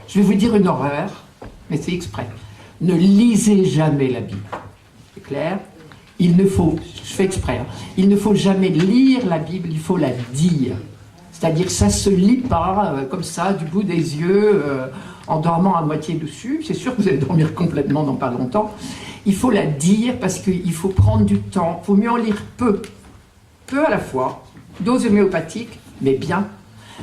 Je vais vous dire une horreur, mais c'est exprès. Ne lisez jamais la Bible. C'est clair? Il ne faut, je fais exprès, hein, il ne faut jamais lire la Bible, il faut la dire. C'est-à-dire que ça ne se lit pas comme ça, du bout des yeux, en dormant à moitié dessus. C'est sûr que vous allez dormir complètement dans pas longtemps. Il faut la dire parce qu'il faut prendre du temps. Il faut mieux en lire peu. Peu à la fois. Dose homéopathique, mais bien.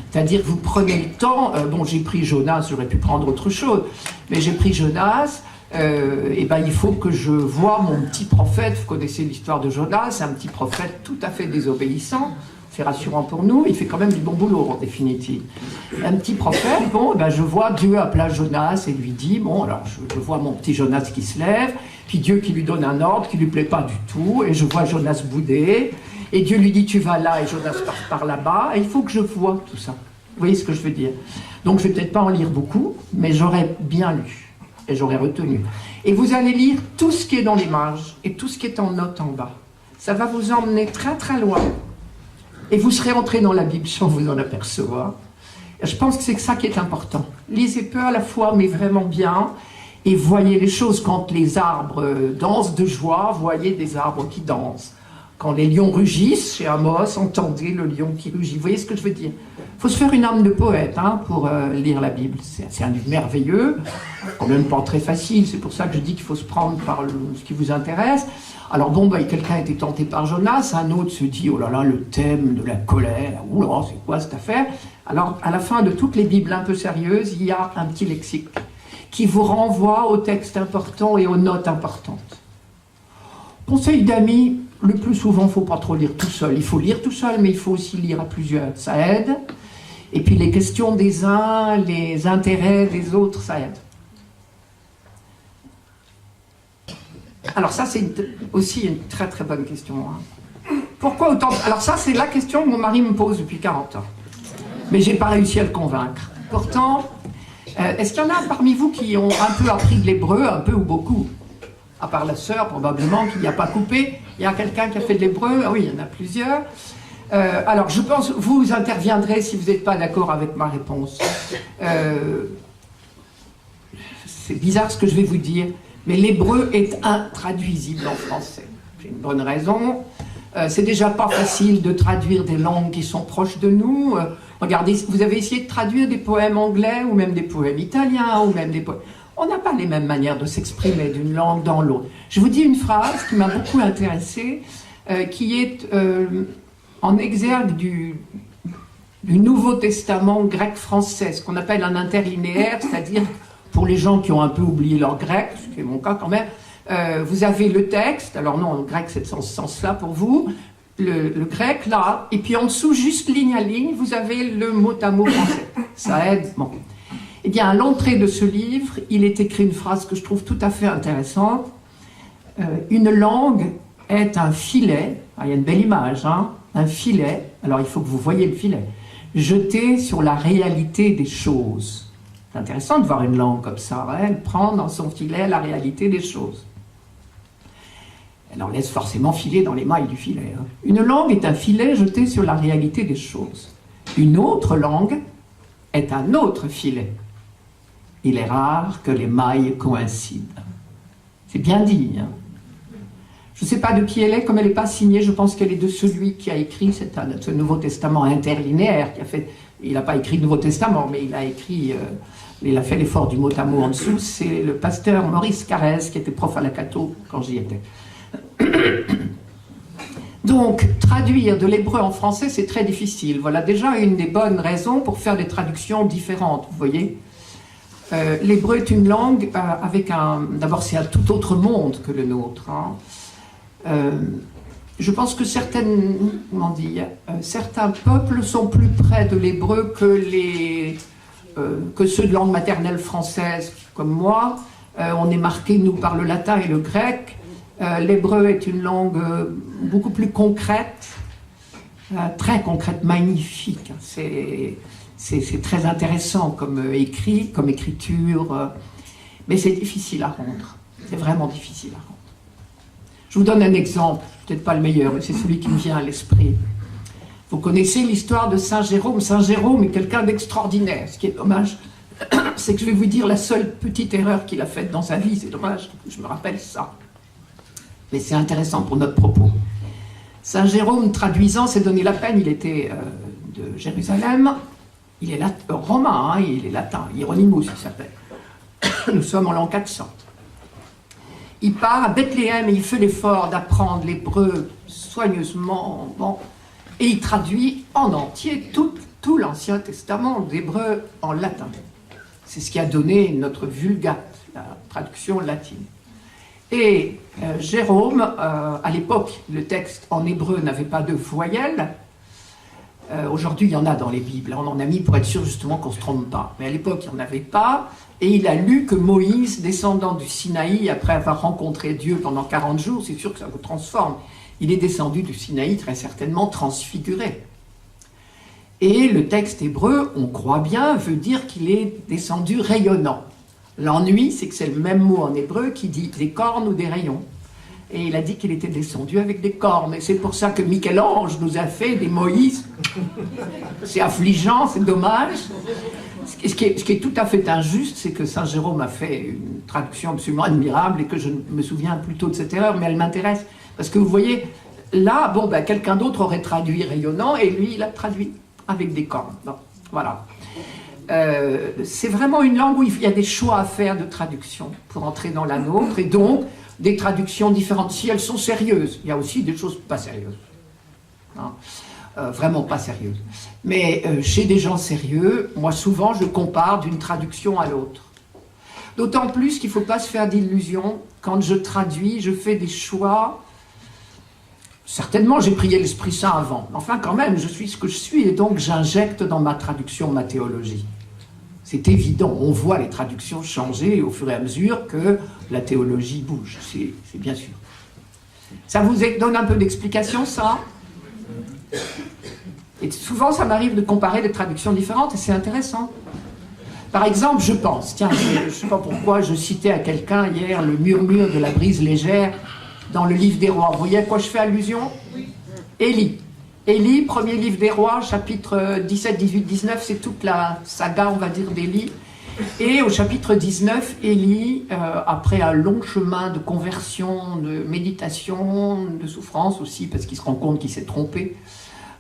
C'est-à-dire que vous prenez le temps. Bon, j'ai pris Jonas, j'aurais pu prendre autre chose. Mais j'ai pris Jonas. Et ben, il faut que je voie mon petit prophète. Vous connaissez l'histoire de Jonas, c'est un petit prophète tout à fait désobéissant. C'est rassurant pour nous, il fait quand même du bon boulot en définitive. Un petit prophète, bon, ben je vois Dieu appeler Jonas et lui dit, bon, alors je vois mon petit Jonas qui se lève, puis Dieu qui lui donne un ordre qui ne lui plaît pas du tout, et je vois Jonas bouder, et Dieu lui dit, tu vas là, et Jonas part par là-bas, et il faut que je voie tout ça. Vous voyez ce que je veux dire? Donc je ne vais peut-être pas en lire beaucoup, mais j'aurais bien lu, et j'aurais retenu. Et vous allez lire tout ce qui est dans l'image, et tout ce qui est en note en bas. Ça va vous emmener très très loin. Et vous serez entré dans la Bible sans vous en apercevoir. Je pense que c'est ça qui est important. Lisez peu à la fois, mais vraiment bien. Et voyez les choses. Quand les arbres dansent de joie, voyez des arbres qui dansent. Quand les lions rugissent, chez Amos, entendez le lion qui rugit. Vous voyez ce que je veux dire? Il faut se faire une âme de poète pour lire la Bible. C'est un livre merveilleux, quand même pas très facile. C'est pour ça que je dis qu'il faut se prendre par ce qui vous intéresse. Alors bon, quelqu'un a été tenté par Jonas, un autre se dit, oh là là, le thème de la colère, oh là, c'est quoi cette affaire? Alors, à la fin de toutes les Bibles un peu sérieuses, il y a un petit lexique qui vous renvoie aux textes importants et aux notes importantes. Conseil d'amis, le plus souvent, il ne faut pas trop lire tout seul. Il faut lire tout seul, mais il faut aussi lire à plusieurs. Ça aide. Et puis les questions des uns, les intérêts des autres, ça aide. Alors ça, c'est aussi une très très bonne question. Hein. Pourquoi autant... Alors ça, c'est la question que mon mari me pose depuis 40 ans. Mais je n'ai pas réussi à le convaincre. Pourtant, est-ce qu'il y en a parmi vous qui ont un peu appris de l'hébreu, un peu ou beaucoup? À part la sœur, probablement, qui n'y a pas coupé. Il y a quelqu'un qui a fait de l'hébreu? Ah oui, il y en a plusieurs. Alors, je pense, vous interviendrez si vous n'êtes pas d'accord avec ma réponse. C'est bizarre ce que je vais vous dire. Mais l'hébreu est intraduisible en français. J'ai une bonne raison. C'est déjà pas facile de traduire des langues qui sont proches de nous. Regardez, vous avez essayé de traduire des poèmes anglais ou même des poèmes italiens ou même des poèmes... On n'a pas les mêmes manières de s'exprimer d'une langue dans l'autre. Je vous dis une phrase qui m'a beaucoup intéressée, qui est en exergue du Nouveau Testament grec-français, ce qu'on appelle un interlinéaire, c'est-à-dire... Pour les gens qui ont un peu oublié leur grec, ce qui est mon cas quand même, vous avez le texte, alors non, le grec c'est dans ce sens-là pour vous, le grec là, et puis en dessous, juste ligne à ligne, vous avez le mot à mot français. Ça aide. Bon. Eh bien, à l'entrée de ce livre, il est écrit une phrase que je trouve tout à fait intéressante. Une langue est un filet, il y a une belle image, hein, un filet, alors il faut que vous voyez le filet, jeté sur la réalité des choses. C'est intéressant de voir une langue comme ça, hein, elle prend dans son filet la réalité des choses. Elle en laisse forcément filer dans les mailles du filet. Hein. Une langue est un filet jeté sur la réalité des choses. Une autre langue est un autre filet. Il est rare que les mailles coïncident. C'est bien dit. Hein. Je ne sais pas de qui elle est, comme elle n'est pas signée, je pense qu'elle est de celui qui a écrit ce Nouveau Testament interlinéaire, qui a fait... Il n'a pas écrit le Nouveau Testament, mais il a écrit, il a fait l'effort du mot à mot en dessous. C'est le pasteur Maurice Carrez, qui était prof à la Cato quand j'y étais. Donc, traduire de l'hébreu en français, c'est très difficile. Voilà déjà une des bonnes raisons pour faire des traductions différentes, vous voyez. L'hébreu est une langue avec un... D'abord, c'est un tout autre monde que le nôtre. Hein. Je pense que certains peuples sont plus près de l'hébreu que ceux de langue maternelle française, comme moi. On est marqué, nous, par le latin et le grec. L'hébreu est une langue beaucoup plus concrète, très concrète, magnifique. C'est très intéressant comme écriture, mais c'est difficile à rendre. C'est vraiment difficile à rendre. Je vous donne un exemple, peut-être pas le meilleur, mais c'est celui qui me vient à l'esprit. Vous connaissez l'histoire de Saint Jérôme. Saint Jérôme est quelqu'un d'extraordinaire, ce qui est dommage, c'est que je vais vous dire la seule petite erreur qu'il a faite dans sa vie, c'est dommage, je me rappelle ça. Mais c'est intéressant pour notre propos. Saint Jérôme, traduisant, s'est donné la peine, il était de Jérusalem, il est romain, hein, il est latin, Hieronymus il s'appelle. Nous sommes en l'an 400. Il part à Bethléem et il fait l'effort d'apprendre l'hébreu soigneusement, bon, et il traduit en entier tout l'Ancien Testament d'hébreu en latin. C'est ce qui a donné notre Vulgate, la traduction latine. Et Jérôme, à l'époque, le texte en hébreu n'avait pas de voyelles. Aujourd'hui, il y en a dans les Bibles. On en a mis pour être sûr justement qu'on ne se trompe pas. Mais à l'époque, il n'y en avait pas. Et il a lu que Moïse, descendant du Sinaï, après avoir rencontré Dieu pendant 40 jours, c'est sûr que ça vous transforme. Il est descendu du Sinaï très certainement transfiguré. Et le texte hébreu, on croit bien, veut dire qu'il est descendu rayonnant. L'ennui, c'est que c'est le même mot en hébreu qui dit des cornes ou des rayons. Et il a dit qu'il était descendu avec des cornes. Et c'est pour ça que Michel-Ange nous a fait des Moïse. C'est affligeant, c'est dommage. Ce qui est tout à fait injuste, c'est que Saint Jérôme a fait une traduction absolument admirable et que je me souviens plutôt de cette erreur, mais elle m'intéresse. Parce que vous voyez, là, bon, ben, quelqu'un d'autre aurait traduit rayonnant et lui, il a traduit avec des cornes. Bon, voilà. C'est vraiment une langue où il y a des choix à faire de traduction pour entrer dans la nôtre, et donc des traductions différentes. Si elles sont sérieuses, il y a aussi des choses pas sérieuses. Hein, vraiment pas sérieuses. Mais chez des gens sérieux, moi souvent je compare d'une traduction à l'autre. D'autant plus qu'il ne faut pas se faire d'illusions. Quand je traduis, je fais des choix. Certainement, j'ai prié l'Esprit Saint avant. Enfin, quand même, je suis ce que je suis, et donc j'injecte dans ma traduction ma théologie. C'est évident, on voit les traductions changer au fur et à mesure que la théologie bouge, c'est bien sûr. Ça vous donne un peu d'explication, ça? Et souvent, ça m'arrive de comparer des traductions différentes, et c'est intéressant. Par exemple, je pense, tiens, je ne sais pas pourquoi, je citais à quelqu'un hier le murmure de la brise légère dans le livre des rois. Vous voyez à quoi je fais allusion? Oui. Élie. Élie, premier livre des rois, chapitre 17, 18, 19, c'est toute la saga, on va dire, d'Élie. Et au chapitre 19, Élie, après un long chemin de conversion, de méditation, de souffrance aussi, parce qu'il se rend compte qu'il s'est trompé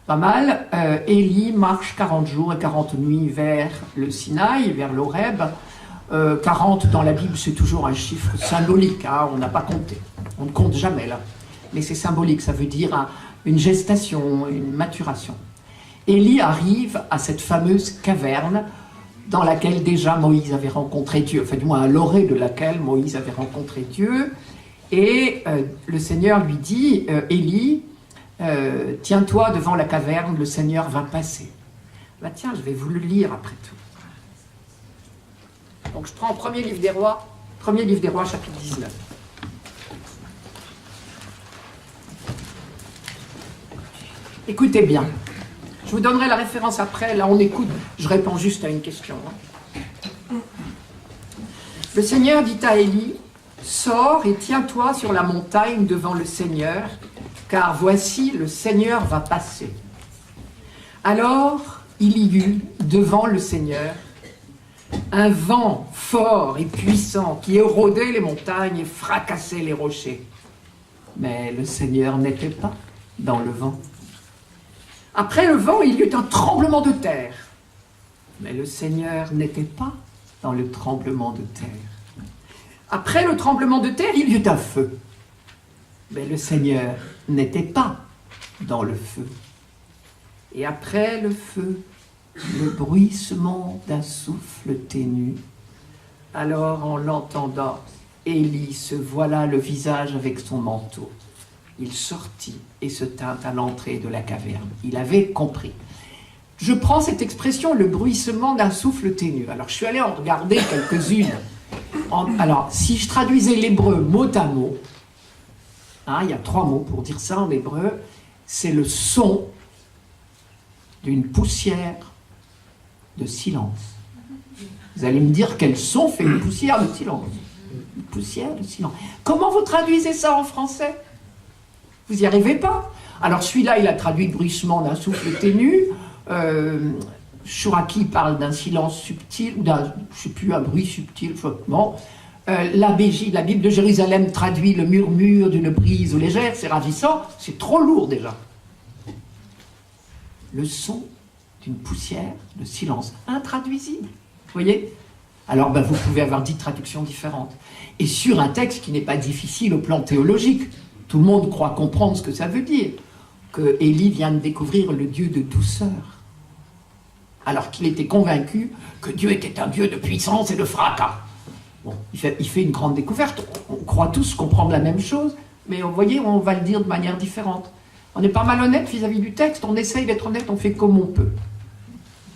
pas mal, Élie marche 40 jours et 40 nuits vers le Sinaï, vers l'Horeb. 40 dans la Bible, c'est toujours un chiffre symbolique, hein, on n'a pas compté. On ne compte jamais là. Mais c'est symbolique, ça veut dire une gestation, une maturation. Élie arrive à cette fameuse caverne dans laquelle déjà Moïse avait rencontré Dieu, enfin du moins à l'orée de laquelle Moïse avait rencontré Dieu. Et le Seigneur lui dit, Élie, tiens-toi devant la caverne, le Seigneur va passer. Bah tiens, je vais vous le lire après tout. Donc je prends premier livre des rois, chapitre 19. Écoutez bien. Je vous donnerai la référence après. Là, on écoute. Je réponds juste à une question. Le Seigneur dit à Élie, « Sors et tiens-toi sur la montagne devant le Seigneur, car voici, le Seigneur va passer. » Alors, il y eut, devant le Seigneur, un vent fort et puissant qui érodait les montagnes et fracassait les rochers. Mais le Seigneur n'était pas dans le vent. Après le vent, il y eut un tremblement de terre. Mais le Seigneur n'était pas dans le tremblement de terre. Après le tremblement de terre, il y eut un feu. Mais le Seigneur n'était pas dans le feu. Et après le feu, le bruissement d'un souffle ténu. Alors, en l'entendant, Élie se voila le visage avec son manteau. Il sortit et se tint à l'entrée de la caverne. Il avait compris. Je prends cette expression, le bruissement d'un souffle ténu. Alors, je suis allé en regarder quelques-unes. Alors, si je traduisais l'hébreu mot à mot, hein, il y a 3 mots pour dire ça en hébreu, c'est le son d'une poussière de silence. Vous allez me dire quel son fait une poussière de silence? Une poussière de silence. Comment vous traduisez ça en français? Vous n'y arrivez pas? Alors celui-là, il a traduit bruissement d'un souffle ténu. Chouraki parle d'un silence subtil, ou d'un, je ne sais plus, un bruit subtil, bon. La Bible de Jérusalem traduit le murmure d'une brise légère, c'est ravissant, c'est trop lourd déjà. Le son d'une poussière, le silence intraduisible, vous voyez? Alors vous pouvez avoir 10 traductions différentes. Et sur un texte qui n'est pas difficile au plan théologique, tout le monde croit comprendre ce que ça veut dire, que Élie vient de découvrir le Dieu de douceur, alors qu'il était convaincu que Dieu était un Dieu de puissance et de fracas. Bon, il fait une grande découverte, on croit tous comprendre la même chose, mais vous voyez, on va le dire de manière différente. On n'est pas malhonnête vis-à-vis du texte, on essaye d'être honnête, on fait comme on peut.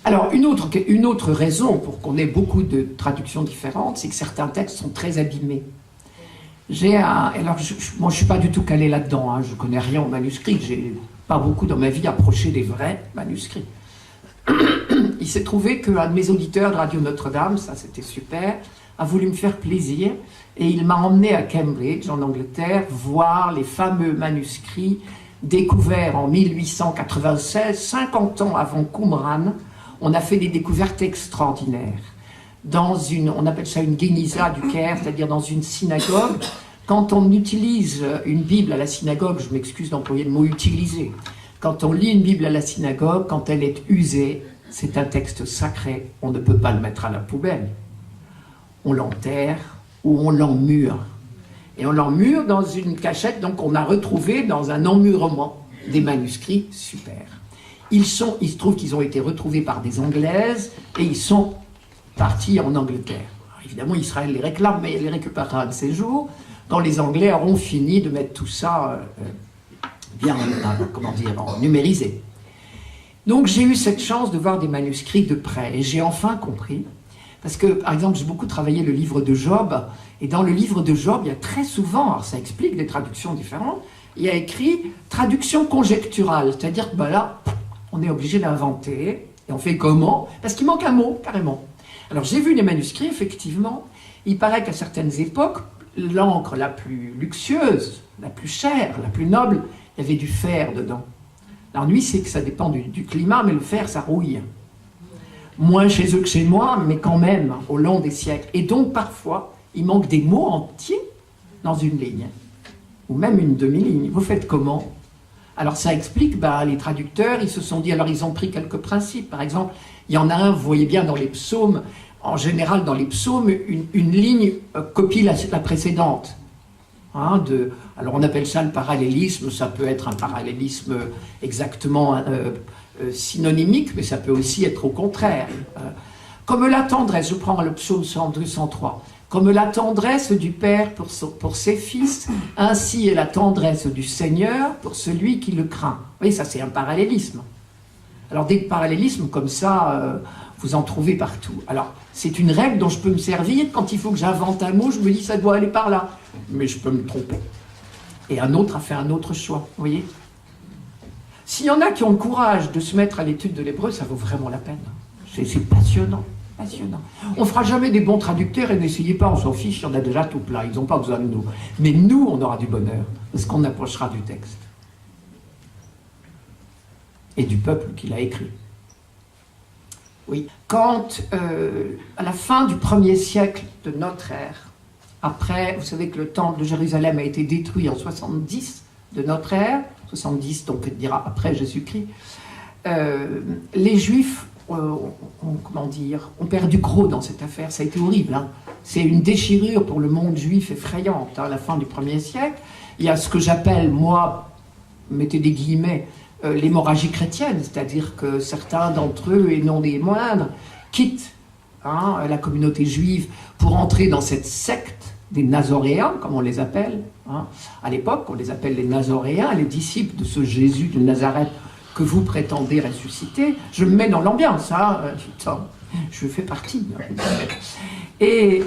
Alors, une autre raison pour qu'on ait beaucoup de traductions différentes, c'est que certains textes sont très abîmés. Moi, je ne suis pas du tout calé là-dedans, hein, je ne connais rien au manuscrit, j'ai pas beaucoup dans ma vie approché des vrais manuscrits. Il s'est trouvé qu'un de mes auditeurs de Radio Notre-Dame, ça c'était super, a voulu me faire plaisir et il m'a emmené à Cambridge, en Angleterre, voir les fameux manuscrits découverts en 1896, 50 ans avant Qumran. On a fait des découvertes extraordinaires. On appelle ça une Geniza du Caire, c'est-à-dire dans une synagogue. Quand on utilise une Bible à la synagogue, je m'excuse d'employer le mot « utiliser », quand on lit une Bible à la synagogue, quand elle est usée, c'est un texte sacré, on ne peut pas le mettre à la poubelle. On l'enterre ou on l'emmure. Et on l'emmure dans une cachette, donc on a retrouvé dans un emmurement des manuscrits super. Il se trouve qu'ils ont été retrouvés par des Anglaises et ils sont partis en Angleterre. Alors, évidemment, Israël les réclame, mais il les récupérera un de ces jours, quand les Anglais auront fini de mettre tout ça bien, numérisé. Donc j'ai eu cette chance de voir des manuscrits de près et j'ai enfin compris. Parce que, par exemple, j'ai beaucoup travaillé le livre de Job, et dans le livre de Job, il y a très souvent, alors ça explique des traductions différentes, il y a écrit traduction conjecturale, c'est-à-dire que là, on est obligé d'inventer, et on fait comment? Parce qu'il manque un mot, carrément. Alors j'ai vu les manuscrits, effectivement, il paraît qu'à certaines époques, l'encre la plus luxueuse, la plus chère, la plus noble, il y avait du fer dedans. L'ennui, c'est que ça dépend du climat, mais le fer, ça rouille. Moins chez eux que chez moi, mais quand même, au long des siècles. Et donc, parfois, il manque des mots entiers dans une ligne, ou même une demi-ligne. Vous faites comment? Alors, ça explique, les traducteurs, ils se sont dit, alors ils ont pris quelques principes. Par exemple, il y en a un, vous voyez bien dans les psaumes, en général, dans les psaumes, une ligne copie la précédente. Alors, on appelle ça le parallélisme, ça peut être un parallélisme exactement synonymique, mais ça peut aussi être au contraire. Comme la tendresse, je prends le psaume 102, 103, comme la tendresse du Père pour ses fils, ainsi est la tendresse du Seigneur pour celui qui le craint. Vous voyez, ça c'est un parallélisme. Alors des parallélismes comme ça, vous en trouvez partout. Alors c'est une règle dont je peux me servir quand il faut que j'invente un mot, je me dis ça doit aller par là, mais je peux me tromper. Et un autre a fait un autre choix, vous voyez. S'il y en a qui ont le courage de se mettre à l'étude de l'hébreu, ça vaut vraiment la peine. C'est passionnant, passionnant. On ne fera jamais des bons traducteurs et n'essayez pas, on s'en fiche, il y en a déjà tout plein, ils n'ont pas besoin de nous. Mais nous, on aura du bonheur, parce qu'on approchera du texte. Et du peuple qui l'a écrit. Oui. Quand, à la fin du 1er siècle de notre ère, après, vous savez que le temple de Jérusalem a été détruit en 70 de notre ère, 70, donc on dira après Jésus-Christ, les Juifs ont perdu gros dans cette affaire. Ça a été horrible. C'est une déchirure pour le monde juif effrayante. À la fin du 1er siècle, il y a ce que j'appelle, moi, mettez des guillemets, l'hémorragie chrétienne, c'est-à-dire que certains d'entre eux, et non des moindres, quittent la communauté juive pour entrer dans cette secte des Nazoréens, comme on les appelle. À l'époque, on les appelle les Nazoréens, les disciples de ce Jésus de Nazareth que vous prétendez ressusciter. Je me mets dans l'ambiance, je fais partie. Et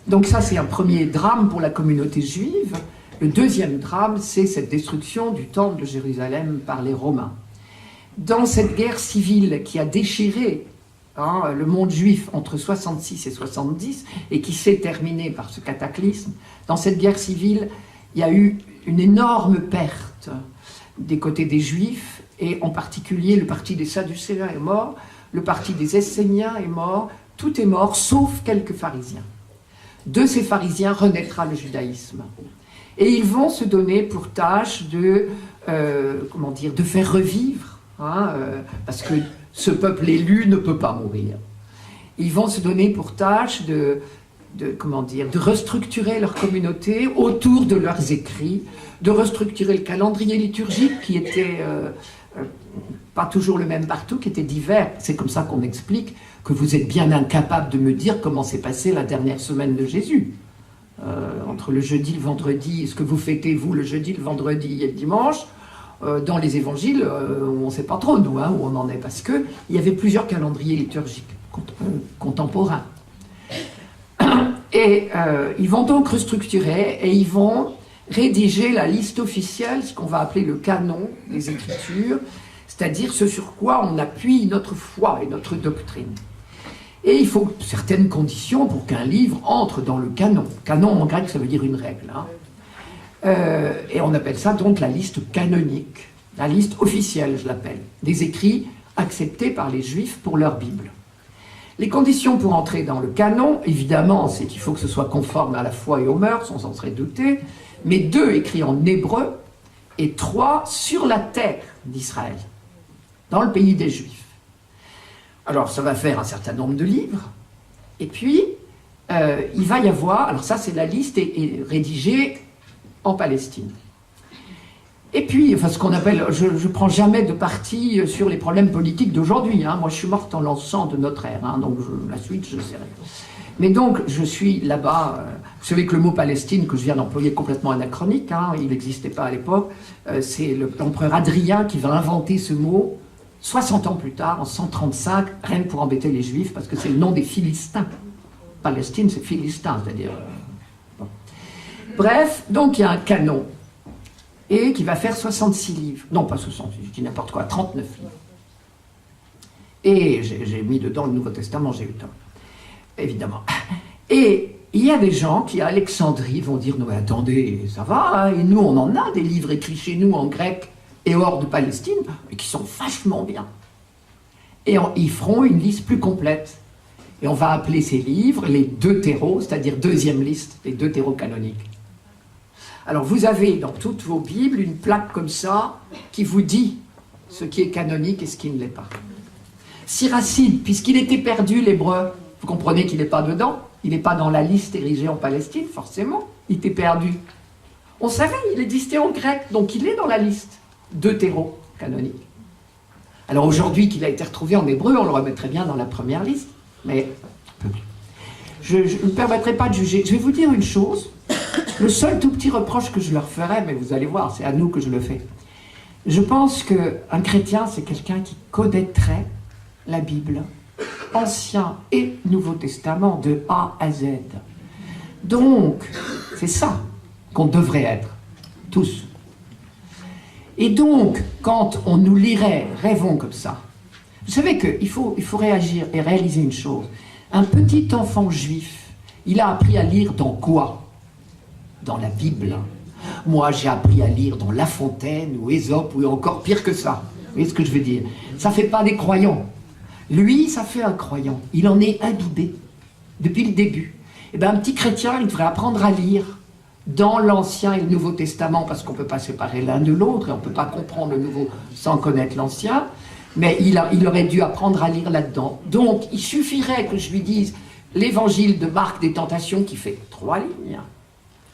donc ça, c'est un premier drame pour la communauté juive. Le deuxième drame, c'est cette destruction du temple de Jérusalem par les Romains. Dans cette guerre civile qui a déchiré le monde juif entre 66 et 70, et qui s'est terminée par ce cataclysme, dans cette guerre civile, il y a eu une énorme perte des côtés des Juifs, et en particulier le parti des Sadducéens est mort, le parti des Esséniens est mort, tout est mort, sauf quelques pharisiens. De ces pharisiens renaîtra le judaïsme. Et ils vont se donner pour tâche de faire revivre, parce que ce peuple élu ne peut pas mourir. Ils vont se donner pour tâche de restructurer leur communauté autour de leurs écrits, de restructurer le calendrier liturgique qui était pas toujours le même partout, qui était divers. C'est comme ça qu'on explique que vous êtes bien incapable de me dire comment s'est passée la dernière semaine de Jésus. Entre le jeudi, le vendredi, ce que vous fêtez, vous, le jeudi, le vendredi et le dimanche, dans les évangiles, on ne sait pas trop, nous, où on en est, parce qu'il y avait plusieurs calendriers liturgiques contemporains. Et ils vont donc restructurer et ils vont rédiger la liste officielle, ce qu'on va appeler le canon des Écritures, c'est-à-dire ce sur quoi on appuie notre foi et notre doctrine. Et il faut certaines conditions pour qu'un livre entre dans le canon. Canon en grec, ça veut dire une règle. Et on appelle ça donc la liste canonique, la liste officielle, je l'appelle, des écrits acceptés par les Juifs pour leur Bible. Les conditions pour entrer dans le canon, évidemment, c'est qu'il faut que ce soit conforme à la foi et aux mœurs, on s'en serait douté, mais 2 écrits en hébreu et 3 sur la terre d'Israël, dans le pays des Juifs. Alors, ça va faire un certain nombre de livres, et puis, il va y avoir, alors ça, c'est la liste est rédigée en Palestine. Et puis, enfin, ce qu'on appelle, je ne prends jamais de parti sur les problèmes politiques d'aujourd'hui. Moi, je suis morte en l'an 100 de notre ère, donc la suite, je sais rien. Mais donc, je suis là-bas. Vous savez que le mot Palestine, que je viens d'employer, est complètement anachronique. Il n'existait pas à l'époque. C'est l'empereur Adrien qui va inventer ce mot 60 ans plus tard, en 135, rien que pour embêter les Juifs, parce que c'est le nom des Philistins. Palestine, c'est Philistin, c'est-à-dire... Bon. Bref, donc il y a un canon. Et qui va faire 66 livres. Non, pas 66, je dis n'importe quoi, 39 livres. Et j'ai mis dedans le Nouveau Testament, j'ai eu le temps. Évidemment. Et il y a des gens qui, à Alexandrie, vont dire, non mais attendez, ça va, et nous on en a des livres écrits chez nous en grec et hors de Palestine, mais qui sont vachement bien. Et ils feront une liste plus complète. Et on va appeler ces livres les deutéros, c'est-à-dire deuxième liste, les deutéros canoniques. Alors vous avez dans toutes vos Bibles une plaque comme ça qui vous dit ce qui est canonique et ce qui ne l'est pas. Siracide, puisqu'il était perdu l'hébreu, vous comprenez qu'il n'est pas dedans, il n'est pas dans la liste érigée en Palestine, forcément, il était perdu. On savait, il existait en grec, donc il est dans la liste deutéro canonique. Alors aujourd'hui qu'il a été retrouvé en hébreu, on le remettrait bien dans la première liste, mais un peu plus. Je ne me permettrai pas de juger. Je vais vous dire une chose. Le seul tout petit reproche que je leur ferai, mais vous allez voir, c'est à nous que je le fais. Je pense qu'un chrétien, c'est quelqu'un qui connaîtrait la Bible, Ancien et Nouveau Testament, de A à Z. Donc, c'est ça qu'on devrait être, tous. Et donc, quand on nous lirait, rêvons comme ça, vous savez qu'il faut réagir et réaliser une chose. Un petit enfant juif, il a appris à lire dans quoi ? Dans la Bible. Moi, j'ai appris à lire dans La Fontaine ou Ésope ou encore pire que ça. Vous voyez ce que je veux dire ? Ça ne fait pas des croyants. Lui, ça fait un croyant. Il en est imbibé depuis le début. Eh bien, un petit chrétien, il devrait apprendre à lire dans l'Ancien et le Nouveau Testament, parce qu'on ne peut pas séparer l'un de l'autre et on ne peut pas comprendre le Nouveau sans connaître l'Ancien, mais il aurait dû apprendre à lire là-dedans. Donc, il suffirait que je lui dise l'évangile de Marc des Tentations qui fait 3 lignes,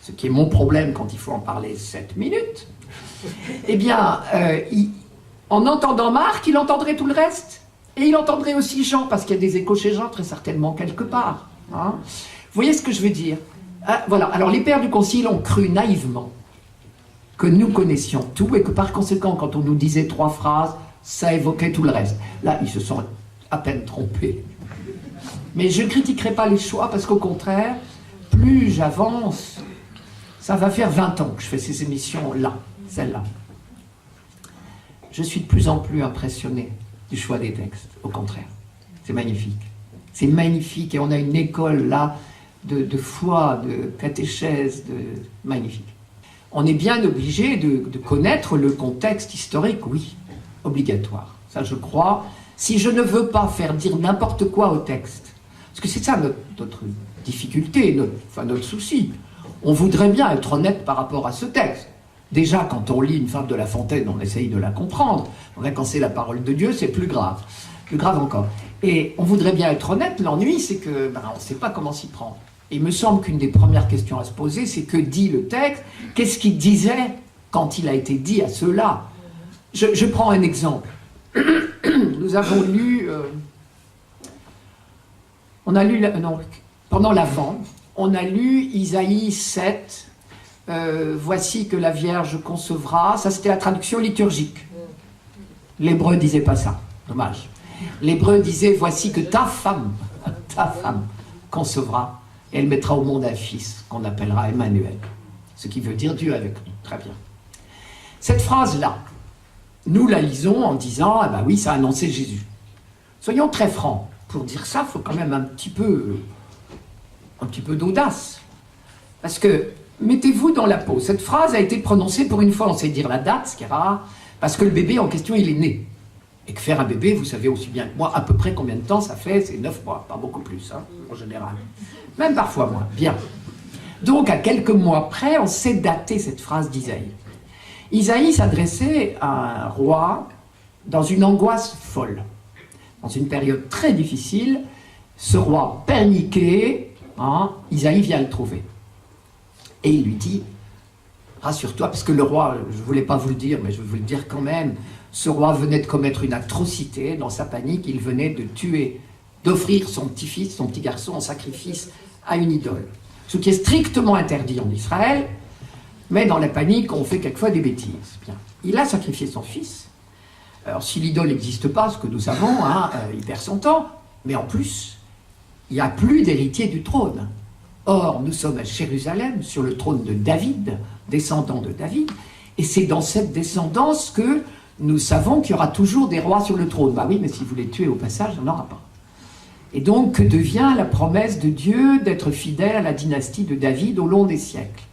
ce qui est mon problème quand il faut en parler 7 minutes, eh bien, en entendant Marc, il entendrait tout le reste. Et il entendrait aussi Jean, parce qu'il y a des échos chez Jean, très certainement, quelque part. Vous voyez ce que je veux dire ? Voilà. Alors, les pères du Concile ont cru naïvement que nous connaissions tout, et que par conséquent, quand on nous disait 3 phrases, ça évoquait tout le reste. Là, ils se sont à peine trompés. Mais je ne critiquerai pas les choix, parce qu'au contraire, plus j'avance... Ça va faire 20 ans que je fais ces émissions-là, celle-là. Je suis de plus en plus impressionné du choix des textes, au contraire. C'est magnifique. C'est magnifique, et on a une école là de foi, de catéchèse, magnifique. On est bien obligé de connaître le contexte historique, oui. obligatoire. Ça, je crois. Si je ne veux pas faire dire n'importe quoi au texte, parce que c'est ça notre difficulté, notre souci. On voudrait bien être honnête par rapport à ce texte. Déjà, quand on lit une fable de La Fontaine, on essaye de la comprendre. Quand c'est la parole de Dieu, c'est plus grave encore. Et on voudrait bien être honnête, l'ennui, c'est que on ne sait pas comment s'y prendre. Et il me semble qu'une des premières questions à se poser, c'est que dit le texte? Qu'est-ce qu'il disait quand il a été dit à ceux-là? Je prends un exemple. Nous avons lu... pendant l'Avent, on a lu Isaïe 7, voici que la Vierge concevra. Ça, c'était la traduction liturgique. L'hébreu disait pas ça. Dommage. L'hébreu disait, voici que ta femme concevra, et elle mettra au monde un fils qu'on appellera Emmanuel. Ce qui veut dire Dieu avec nous. Très bien. Cette phrase-là, nous la lisons en disant, ah ben oui, ça a annoncé Jésus. Soyons très francs. Pour dire ça, il faut quand même un petit peu d'audace. Parce que, mettez-vous dans la peau. Cette phrase a été prononcée pour une fois, on sait dire la date, ce qui est rare, parce que le bébé en question, il est né. Et que faire un bébé, vous savez aussi bien que moi, à peu près combien de temps ça fait, c'est 9 mois, pas beaucoup plus, en général. Même parfois moins. Bien. Donc, à quelques mois près, on sait dater cette phrase d'Isaïe. Isaïe s'adressait à un roi dans une angoisse folle. Dans une période très difficile, ce roi paniqué, Isaïe vient le trouver. Et il lui dit, rassure-toi, parce que le roi, je ne voulais pas vous le dire, mais je vais vous le dire quand même, ce roi venait de commettre une atrocité. Dans sa panique, il venait de tuer, d'offrir son petit-fils, son petit garçon en sacrifice à une idole. Ce qui est strictement interdit en Israël, mais dans la panique, on fait quelquefois des bêtises. Bien. Il a sacrifié son fils. Alors, si l'idole n'existe pas, ce que nous savons, il perd son temps, mais en plus, il n'y a plus d'héritier du trône. Or, nous sommes à Jérusalem, sur le trône de David, descendant de David, et c'est dans cette descendance que nous savons qu'il y aura toujours des rois sur le trône. Bah oui, mais si vous les tuez au passage, il n'y en aura pas. Et donc, que devient la promesse de Dieu d'être fidèle à la dynastie de David au long des siècles?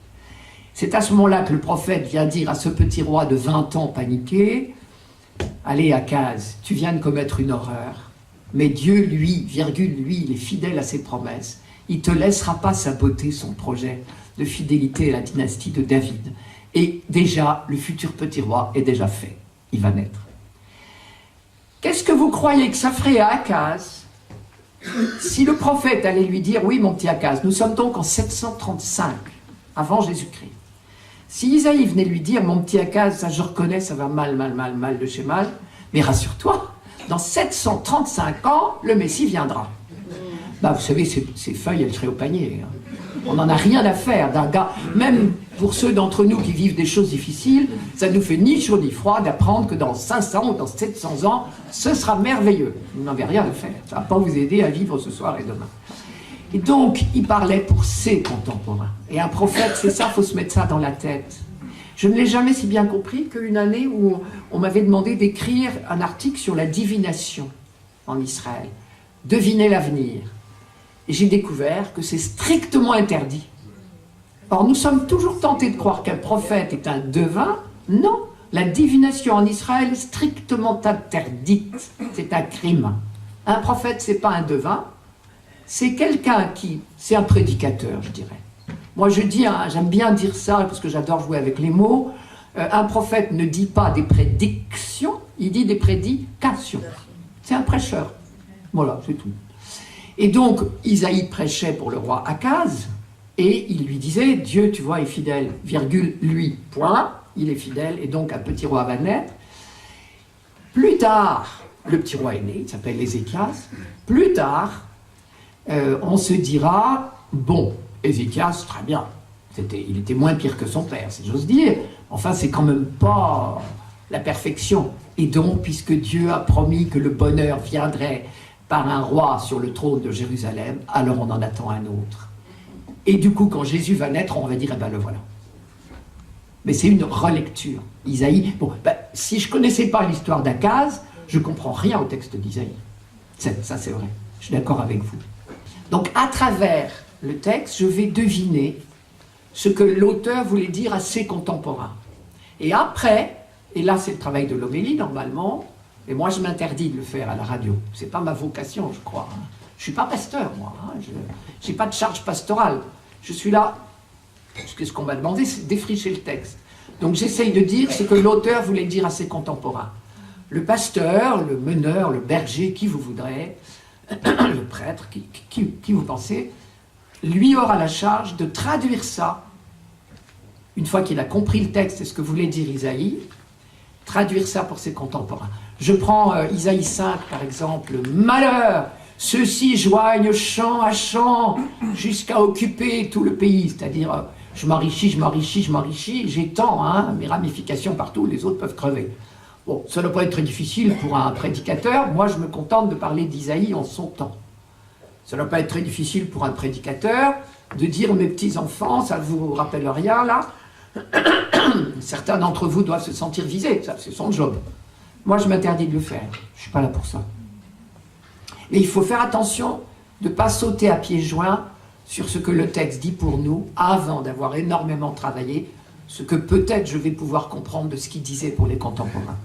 C'est à ce moment-là que le prophète vient dire à ce petit roi de 20 ans paniqué, « Allez, Akaz, tu viens de commettre une horreur, mais Dieu, lui, il est fidèle à ses promesses. Il ne te laissera pas saboter son projet de fidélité à la dynastie de David. Et déjà, le futur petit roi est déjà fait. Il va naître. » Qu'est-ce que vous croyez que ça ferait à Akaz si le prophète allait lui dire, oui, mon petit Akaz, nous sommes donc en 735, avant Jésus-Christ. Si Isaïe venait lui dire, mon petit Akaz, ça je reconnais, ça va mal de chez mal, mais rassure-toi, dans 735 ans, le Messie viendra. Bah, vous savez, ces feuilles, elles seraient au panier. On n'en a rien à faire d'un gars, même pour ceux d'entre nous qui vivent des choses difficiles, ça ne nous fait ni chaud ni froid d'apprendre que dans 500 ou dans 700 ans, ce sera merveilleux. Vous n'en avez rien à faire. Ça ne va pas vous aider à vivre ce soir et demain. Et donc, il parlait pour ses contemporains. Et un prophète, c'est ça, il faut se mettre ça dans la tête. Je ne l'ai jamais si bien compris qu'une année où on m'avait demandé d'écrire un article sur la divination en Israël. Deviner l'avenir. Et j'ai découvert que c'est strictement interdit. Or, nous sommes toujours tentés de croire qu'un prophète est un devin. Non, la divination en Israël est strictement interdite. C'est un crime. Un prophète, c'est pas un devin. C'est quelqu'un c'est un prédicateur, je dirais. Moi, je dis, j'aime bien dire ça, parce que j'adore jouer avec les mots. Un prophète ne dit pas des prédictions, il dit des prédications. C'est un prêcheur. Voilà, c'est tout. Et donc, Isaïe prêchait pour le roi Akaz, et il lui disait, Dieu, tu vois, est fidèle, virgule, lui, point, il est fidèle, et donc un petit roi va naître. Plus tard, le petit roi est né, il s'appelle Ézéchias. Plus tard, on se dira, bon, Ézéchias, très bien, il était moins pire que son père, si j'ose dire, enfin, c'est quand même pas la perfection. Et donc, puisque Dieu a promis que le bonheur viendrait par un roi sur le trône de Jérusalem, alors on en attend un autre. Et du coup, quand Jésus va naître, on va dire, eh ben le voilà. Mais c'est une relecture. Isaïe, bon, si je ne connaissais pas l'histoire d'Akaz, je ne comprends rien au texte d'Isaïe. Ça, c'est vrai. Je suis d'accord avec vous. Donc, à travers le texte, je vais deviner ce que l'auteur voulait dire à ses contemporains. Et après, Et là, c'est le travail de l'homélie, normalement. Et moi, je m'interdis de le faire à la radio. Ce n'est pas ma vocation, je crois. Je ne suis pas pasteur, moi. Je n'ai pas de charge pastorale. Je suis là, parce que ce qu'on m'a demandé, c'est de défricher le texte. Donc j'essaye de dire ce que l'auteur voulait dire à ses contemporains. Le pasteur, le meneur, le berger, qui vous voudrez, le prêtre, qui vous pensez, lui aura la charge de traduire ça, une fois qu'il a compris le texte et ce que voulait dire Isaïe, traduire ça pour ses contemporains. Je prends Isaïe 5, par exemple, « Malheur, ceux-ci joignent champ à champ jusqu'à occuper tout le pays. » C'est-à-dire, je m'enrichis, j'étends mes ramifications partout, les autres peuvent crever. Bon, ça ne doit pas être très difficile pour un prédicateur. Moi, je me contente de parler d'Isaïe en son temps. Ça ne doit pas être très difficile pour un prédicateur de dire « Mes petits-enfants, ça ne vous rappelle rien, là ?» Certains d'entre vous doivent se sentir visés, ça, c'est son job. Moi, je m'interdis de le faire. Je ne suis pas là pour ça. Mais il faut faire attention de ne pas sauter à pieds joints sur ce que le texte dit pour nous avant d'avoir énormément travaillé ce que peut-être je vais pouvoir comprendre de ce qu'il disait pour les contemporains.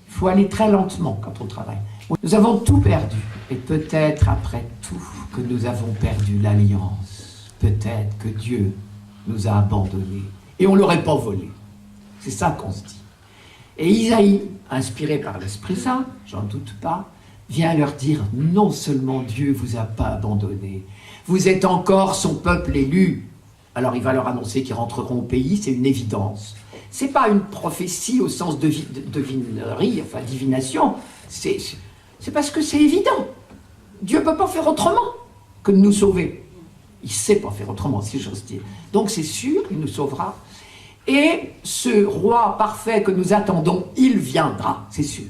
Il faut aller très lentement quand on travaille. Nous avons tout perdu. Et peut-être après tout que nous avons perdu l'alliance. Peut-être que Dieu nous a abandonnés. Et on ne l'aurait pas volé. C'est ça qu'on se dit. Et Isaïe, inspiré par l'Esprit Saint, j'en doute pas, vient leur dire, non seulement Dieu ne vous a pas abandonné, vous êtes encore son peuple élu. Alors il va leur annoncer qu'ils rentreront au pays, c'est une évidence. Ce n'est pas une prophétie au sens de devinerie, enfin divination, c'est parce que c'est évident. Dieu ne peut pas faire autrement que de nous sauver. Il ne sait pas faire autrement, si j'ose dire. Donc c'est sûr, il nous sauvera. Et ce roi parfait que nous attendons, il viendra, c'est sûr.